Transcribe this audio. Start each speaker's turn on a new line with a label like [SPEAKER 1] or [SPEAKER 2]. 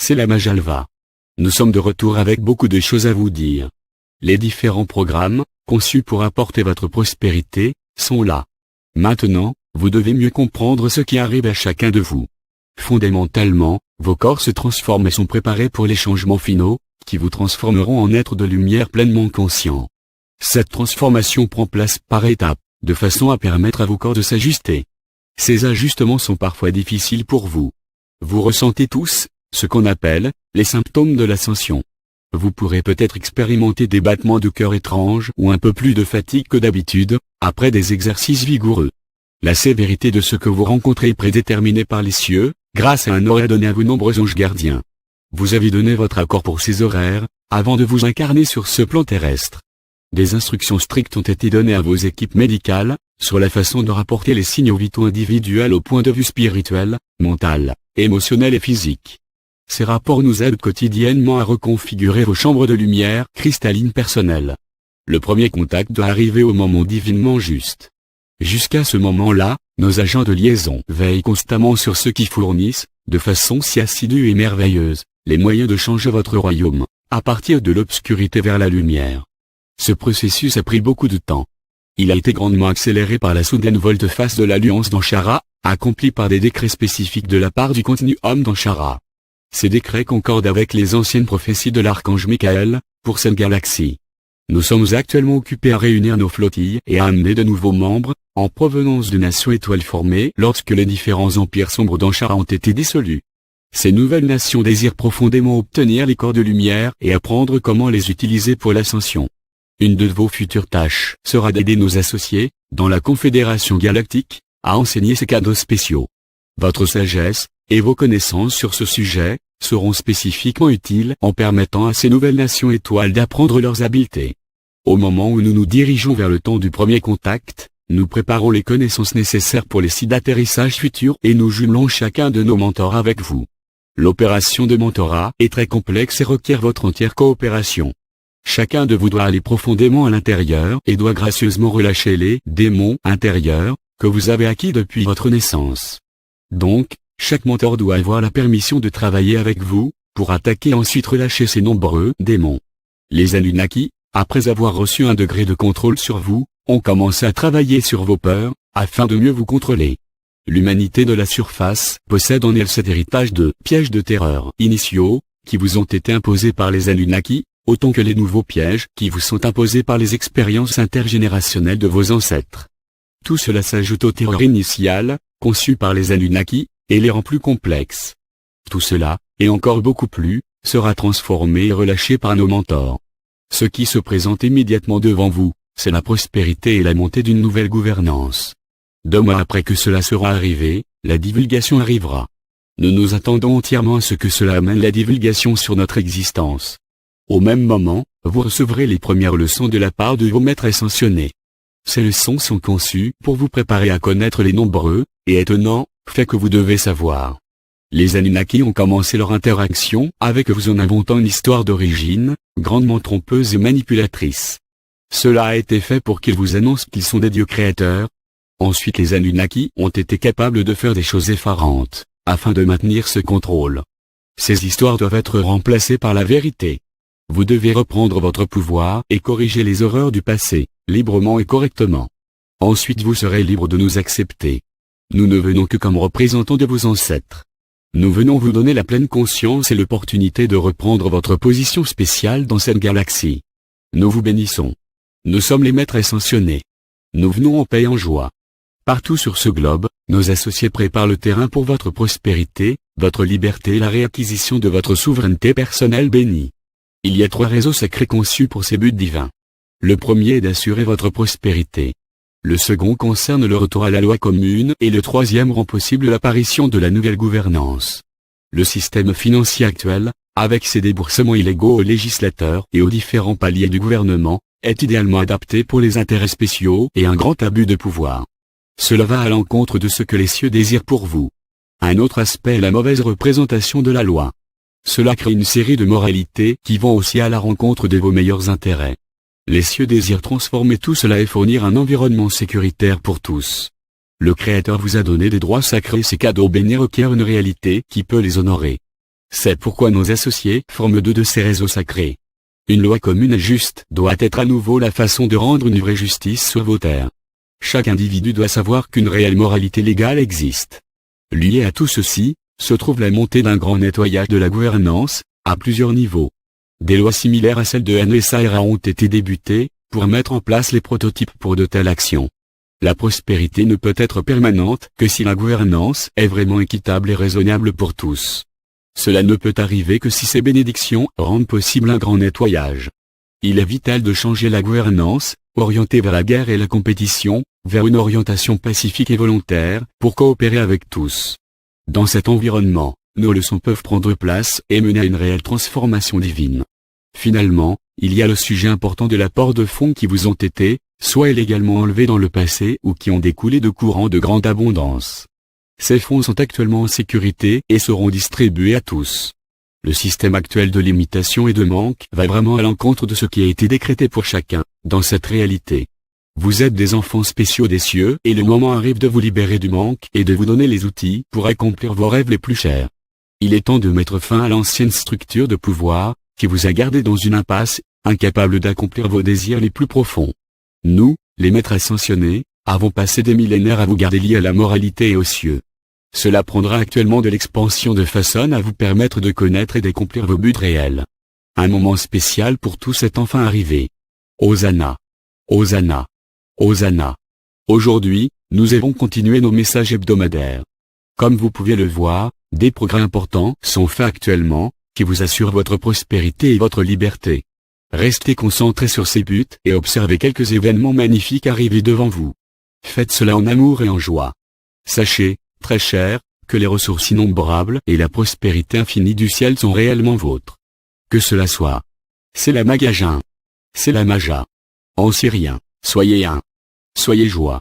[SPEAKER 1] c'est la Majalva. Nous sommes de retour avec beaucoup de choses à vous dire. Les différents programmes, conçus pour apporter votre prospérité, sont là. Maintenant, vous devez mieux comprendre ce qui arrive à chacun de vous. Fondamentalement, vos corps se transforment et sont préparés pour les changements finaux, qui vous transformeront en êtres de lumière pleinement conscients. Cette transformation prend place par étapes, de façon à permettre à vos corps de s'ajuster. Ces ajustements sont parfois difficiles pour vous. Vous ressentez tous, ce qu'on appelle, les symptômes de l'ascension. Vous pourrez peut-être expérimenter des battements de cœur étranges ou un peu plus de fatigue que d'habitude, après des exercices vigoureux. La sévérité de ce que vous rencontrez est prédéterminée par les cieux, grâce à un horaire donné à vos nombreux anges gardiens. Vous avez donné votre accord pour ces horaires, avant de vous incarner sur ce plan terrestre. Des instructions strictes ont été données à vos équipes médicales, sur la façon de rapporter les signaux vitaux individuels au point de vue spirituel, mental, émotionnel et physique. Ces rapports nous aident quotidiennement à reconfigurer vos chambres de lumière cristallines personnelles. Le premier contact doit arriver au moment divinement juste. Jusqu'à ce moment-là, nos agents de liaison veillent constamment sur ceux qui fournissent, de façon si assidue et merveilleuse, les moyens de changer votre royaume, à partir de l'obscurité vers la lumière. Ce processus a pris beaucoup de temps. Il a été grandement accéléré par la soudaine volte-face de l'Alliance d'Anshara, accomplie par des décrets spécifiques de la part du Continuum d'Anshara. Ces décrets concordent avec les anciennes prophéties de l'archange Michael, pour cette galaxie. Nous sommes actuellement occupés à réunir nos flottilles et à amener de nouveaux membres, en provenance de nations étoiles formées lorsque les différents empires sombres d'Anshara ont été dissolus. Ces nouvelles nations désirent profondément obtenir les corps de lumière et apprendre comment les utiliser pour l'ascension. Une de vos futures tâches sera d'aider nos associés, dans la Confédération Galactique, à enseigner ces cadeaux spéciaux. Votre sagesse, et vos connaissances sur ce sujet, seront spécifiquement utiles en permettant à ces nouvelles nations étoiles d'apprendre leurs habiletés. Au moment où nous nous dirigeons vers le temps du premier contact, nous préparons les connaissances nécessaires pour les sites d'atterrissage futurs et nous jumelons chacun de nos mentors avec vous. L'opération de mentorat est très complexe et requiert votre entière coopération. Chacun de vous doit aller profondément à l'intérieur et doit gracieusement relâcher les démons intérieurs que vous avez acquis depuis votre naissance. Donc, chaque mentor doit avoir la permission de travailler avec vous, pour attaquer et ensuite relâcher ces nombreux démons. Les Anunnaki, après avoir reçu un degré de contrôle sur vous, ont commencé à travailler sur vos peurs, afin de mieux vous contrôler. L'humanité de la surface possède en elle cet héritage de pièges de terreur initiaux, qui vous ont été imposés par les Anunnaki, autant que les nouveaux pièges qui vous sont imposés par les expériences intergénérationnelles de vos ancêtres. Tout cela s'ajoute au terreur initial, conçu par les Anunnaki, et les rend plus complexes. Tout cela, et encore beaucoup plus, sera transformé et relâché par nos mentors. Ce qui se présente immédiatement devant vous, c'est la prospérité et la montée d'une nouvelle gouvernance. 2 mois après que cela sera arrivé, la divulgation arrivera. Nous nous attendons entièrement à ce que cela amène la divulgation sur notre existence. Au même moment, vous recevrez les premières leçons de la part de vos maîtres ascensionnés. Ces leçons sont conçues pour vous préparer à connaître les nombreux, et étonnants, faits que vous devez savoir. Les Anunnaki ont commencé leur interaction avec vous en inventant une histoire d'origine, grandement trompeuse et manipulatrice. Cela a été fait pour qu'ils vous annoncent qu'ils sont des dieux créateurs. Ensuite les Anunnaki ont été capables de faire des choses effarantes, afin de maintenir ce contrôle. Ces histoires doivent être remplacées par la vérité. Vous devez reprendre votre pouvoir et corriger les horreurs du passé, librement et correctement. Ensuite vous serez libre de nous accepter. Nous ne venons que comme représentants de vos ancêtres. Nous venons vous donner la pleine conscience et l'opportunité de reprendre votre position spéciale dans cette galaxie. Nous vous bénissons. Nous sommes les maîtres ascensionnés. Nous venons en paix et en joie. Partout sur ce globe, nos associés préparent le terrain pour votre prospérité, votre liberté et la réacquisition de votre souveraineté personnelle bénie. Il y a 3 réseaux sacrés conçus pour ces buts divins. Le premier est d'assurer votre prospérité. Le second concerne le retour à la loi commune et le troisième rend possible l'apparition de la nouvelle gouvernance. Le système financier actuel, avec ses déboursements illégaux aux législateurs et aux différents paliers du gouvernement, est idéalement adapté pour les intérêts spéciaux et un grand abus de pouvoir. Cela va à l'encontre de ce que les cieux désirent pour vous. Un autre aspect est la mauvaise représentation de la loi. Cela crée une série de moralités qui vont aussi à la rencontre de vos meilleurs intérêts. Les cieux désirent transformer tout cela et fournir un environnement sécuritaire pour tous. Le Créateur vous a donné des droits sacrés, ces cadeaux bénis requièrent une réalité qui peut les honorer. C'est pourquoi nos associés forment deux de ces réseaux sacrés. Une loi commune et juste doit être à nouveau la façon de rendre une vraie justice sur vos terres. Chaque individu doit savoir qu'une réelle moralité légale existe. Lié à tout ceci, se trouve la montée d'un grand nettoyage de la gouvernance, à plusieurs niveaux. Des lois similaires à celles de NSARA ont été débutées, pour mettre en place les prototypes pour de telles actions. La prospérité ne peut être permanente que si la gouvernance est vraiment équitable et raisonnable pour tous. Cela ne peut arriver que si ces bénédictions rendent possible un grand nettoyage. Il est vital de changer la gouvernance, orientée vers la guerre et la compétition, vers une orientation pacifique et volontaire, pour coopérer avec tous. Dans cet environnement, nos leçons peuvent prendre place et mener à une réelle transformation divine. Finalement, il y a le sujet important de l'apport de fonds qui vous ont été, soit illégalement enlevés dans le passé ou qui ont découlé de courants de grande abondance. Ces fonds sont actuellement en sécurité et seront distribués à tous. Le système actuel de limitation et de manque va vraiment à l'encontre de ce qui a été décrété pour chacun, dans cette réalité. Vous êtes des enfants spéciaux des cieux et le moment arrive de vous libérer du manque et de vous donner les outils pour accomplir vos rêves les plus chers. Il est temps de mettre fin à l'ancienne structure de pouvoir, qui vous a gardé dans une impasse, incapable d'accomplir vos désirs les plus profonds. Nous, les maîtres ascensionnés, avons passé des millénaires à vous garder liés à la moralité et aux cieux. Cela prendra actuellement de l'expansion de façon à vous permettre de connaître et d'accomplir vos buts réels. Un moment spécial pour tous est enfin arrivé. Hosanna. Hosanna. Hosanna. Aujourd'hui, nous avons continué nos messages hebdomadaires. Comme vous pouvez le voir, des progrès importants sont faits actuellement, qui vous assurent votre prospérité et votre liberté. Restez concentrés sur ces buts et observez quelques événements magnifiques arriver devant vous. Faites cela en amour et en joie. Sachez, très cher, que les ressources innombrables et la prospérité infinie du ciel sont réellement vôtres. Que cela soit. C'est la Magaja. C'est la Maja. En syrien, soyez un. Soyez joie.